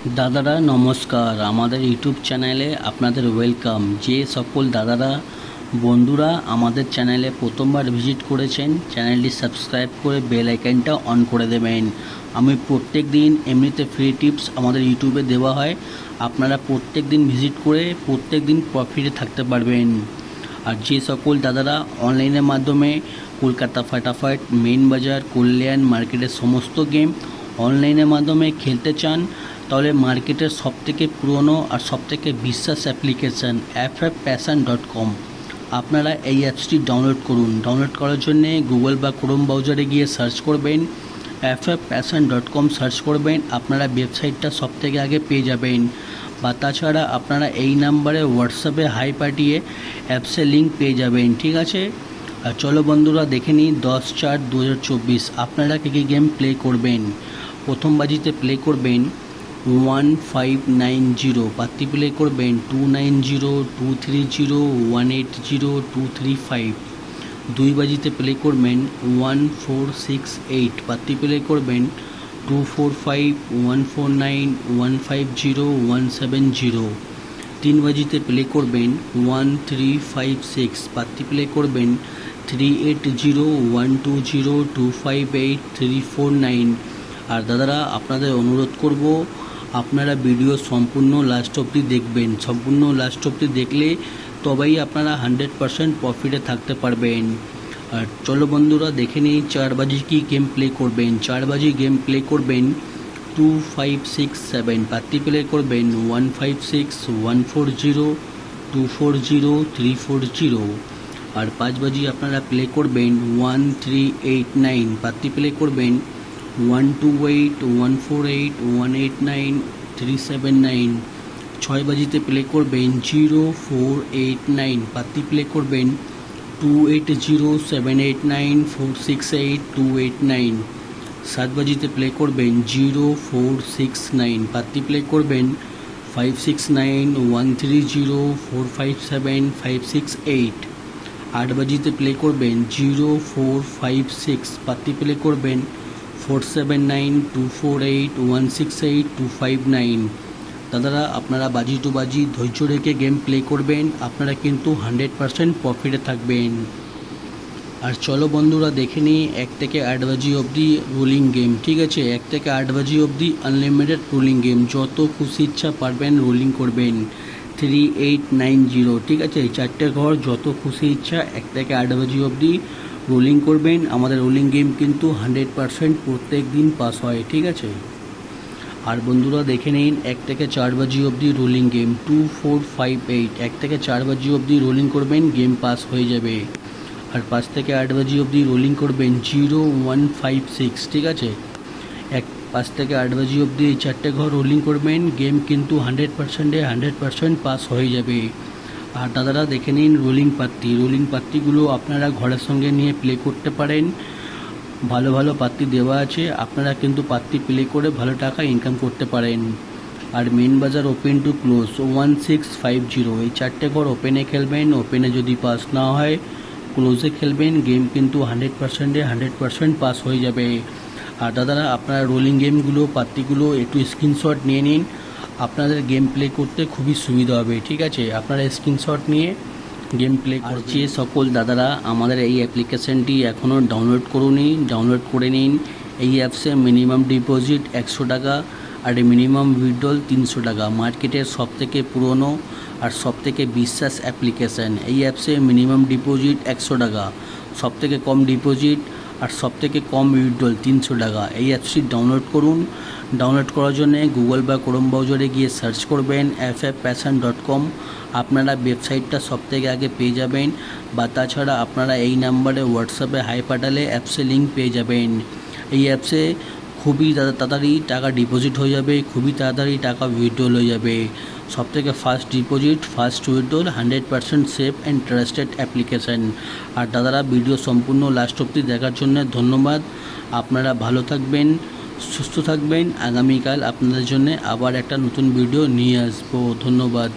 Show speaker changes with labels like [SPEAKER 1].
[SPEAKER 1] দাদারা নমস্কার, আমাদের ইউটিউব চ্যানেলে আপনাদের ওয়েলকাম। যে সকল দাদারা বন্ধুরা আমাদের চ্যানেলে প্রথমবার ভিজিট করেছেন, চ্যানেলটি সাবস্ক্রাইব করে বেল আইকনটা অন করে দেবেন। আমি প্রত্যেক দিন এমনিতে ফ্রি টিপস আমাদের ইউটিউবে দেওয়া হয়, আপনারা প্রত্যেক দিন ভিজিট করে প্রত্যেক দিন প্রফিটে থাকতে পারবেন। আর যে সকল দাদারা অনলাইনের মাধ্যমে কলকাতা ফাটাফাট, মেইন বাজার, কল্যাণ মার্কেটের সমস্ত গেম অনলাইনের মাধ্যমে খেলতে চান, তাহলে মার্কেটের সবথেকে পুরনো আর সবথেকে বিশ্বাস অ্যাপ্লিকেশান ffpassion.com, আপনারা এই অ্যাপসটি ডাউনলোড করুন। ডাউনলোড করার জন্যে গুগল বা ক্রোম ব্রাউজারে গিয়ে সার্চ করবেন, ffpassion.com সার্চ করবেন, আপনারা ওয়েবসাইটটা সবথেকে আগে পেয়ে যাবেন। বা তাছাড়া আপনারা এই নাম্বারে হোয়াটসঅ্যাপে হাই পাঠিয়ে অ্যাপসের লিঙ্ক পেয়ে যাবেন, ঠিক আছে। আর চলো বন্ধুরা দেখে নিই 10/4/2024 আপনারা কী কী গেম প্লে করবেন। প্রথম বাজিতে প্লে করবেন 1590, পাতি প্লে করবেন 290, 230, 180, 235। দুই বাজিতে প্লে করবেন 1468, পাতি প্লে করবেন 245, 149, 150, 170। তিন বাজিতে প্লে করবেন 1356, পাতি প্লে করবেন 380, 120, 258, 349। আর দাদারা আপনাদের অনুরোধ করব, আপনারা ভিডিও সম্পূর্ণ লাস্ট অবধি দেখবেন। সম্পূর্ণ লাস্ট অবধি দেখলে তবেই আপনারা 100% প্রফিটে থাকতে পারবেন। আর চলো বন্ধুরা দেখে নিই 4 বাজি কি গেম প্লে করবেন। 4 বাজি গেম প্লে করবেন 2567, পাতি প্লে করবেন 156, 140, 240, 340। আর 5 বাজি আপনারা প্লে করবেন 1389, পাতি প্লে করবেন 128, 148, 189, 379। 6 বাজিতে প্লে করবেন 0489, পাতি প্লে করবেন 280, 789, 468, 289। 7 বাজিতে প্লে করবেন 0469, পাতি প্লে করবেন 569, 130, 457, 568। 8 বাজিতে প্লে করবেন 0456, পাতি প্লে করবেন 479, 248, 168, 259। দাদারা আপনারা বাজি টু বাজি ধৈর্য রেখে গেম প্লে করবেন, আপনারা কিন্তু 100% প্রফিটে থাকবেন। আর চলো বন্ধুরা দেখে নিই 1 থেকে 8 বাজি অবধি রোলিং গেম, ঠিক আছে। 1 থেকে 8 বাজি অবধি আনলিমিটেড রোলিং গেম, যত খুশি ইচ্ছা পারবেন রোলিং করবেন। 3890, ঠিক আছে। এই 4টে ঘর যত খুশি ইচ্ছা 1 থেকে 8 বাজি অবধি রোলিং করবেন। আমাদের রোলিং গেম কিন্তু 100% প্রত্যেক দিন পাস হয়, ঠিক আছে। আর বন্ধুরা দেখে নিন 1 থেকে 4 বাজি অবধি রোলিং গেম 2458, 1 থেকে 4 বাজি অবধি রোলিং করবেন, গেম পাস হয়ে যাবে। আর 5 থেকে 8 বাজি অবধি রোলিং করবেন 0156, ঠিক আছে। 5 থেকে 8 বাজি অবধি এই 4টে ঘর রোলিং করবেন, গেম কিন্তু 100% পাস হয়ে যাবে। আর দাদারা দেখে নিন রোলিং পাত্তিগুলো আপনারা ঘরের সঙ্গে নিয়ে প্লে করতে পারেন। ভালো ভালো পাত্তি দেওয়া আছে, আপনারা কিন্তু পাত্তি প্লে করে ভালো টাকা ইনকাম করতে পারেন। আর মেন বাজার ওপেন টু ক্লোজ 1650, এই 4টে ঘর ওপেনে খেলবেন। ওপেনে যদি পাস না হয় ক্লোজে খেলবেন, গেম কিন্তু 100% পাস হয়ে যাবে। আর দাদারা আপনারা রোলিং গেমগুলো পাত্তিগুলো একটু স্ক্রিনশট নিয়ে নিন, আপনাদের গেম প্লে করতে খুবই সুবিধা হবে, ঠিক আছে। আপনারা স্ক্রিনশট নিয়ে গেম প্লে করবেন। যে সকল দাদারা আমাদের এই অ্যাপ্লিকেশানটি এখনও ডাউনলোড করুনি, ডাউনলোড করে নিন। এই অ্যাপসে মিনিমাম ডিপোজিট 100 টাকা আর মিনিমাম উইথড্রল 300 টাকা। মার্কেটের সবথেকে পুরনো আর সবথেকে বিশ্বাস অ্যাপ্লিকেশান। এই অ্যাপসে মিনিমাম ডিপোজিট 100 টাকা, সবথেকে কম ডিপোজিট আর সবথেকে কম উইথড্রল 300 টাকা। এই অ্যাপসটি ডাউনলোড করুন। ডাউনলোড করার জন্য গুগল বা ক্রোম ব্রাউজারে গিয়ে সার্চ করবেন ffpassion.com, আপনারা ওয়েবসাইটটা সবথেকে আগে পেয়ে যাবেন। বা তাছাড়া আপনারা এই নাম্বারে হোয়াটসঅ্যাপে হাই পাঠালে অ্যাপসে লিঙ্ক পেয়ে যাবেন। এই অ্যাপসে খুবই তাড়াতাড়ি টাকা ডিপোজিট হয়ে যাবে, খুবই তাড়াতাড়ি টাকা উইথড্রল হয়ে যাবে। সবথেকে fast deposit, fast withdrawal, 100% safe and trusted application. আর দাদারা ভিডিও সম্পূর্ণ লাস্ট অবধি দেখার জন্য ধন্যবাদ। আপনারা ভালো থাকবেন, সুস্থ থাকবেন। আগামীকাল আপনাদের জন্য আবার একটা নতুন ভিডিও নিয়ে আসবো। ধন্যবাদ।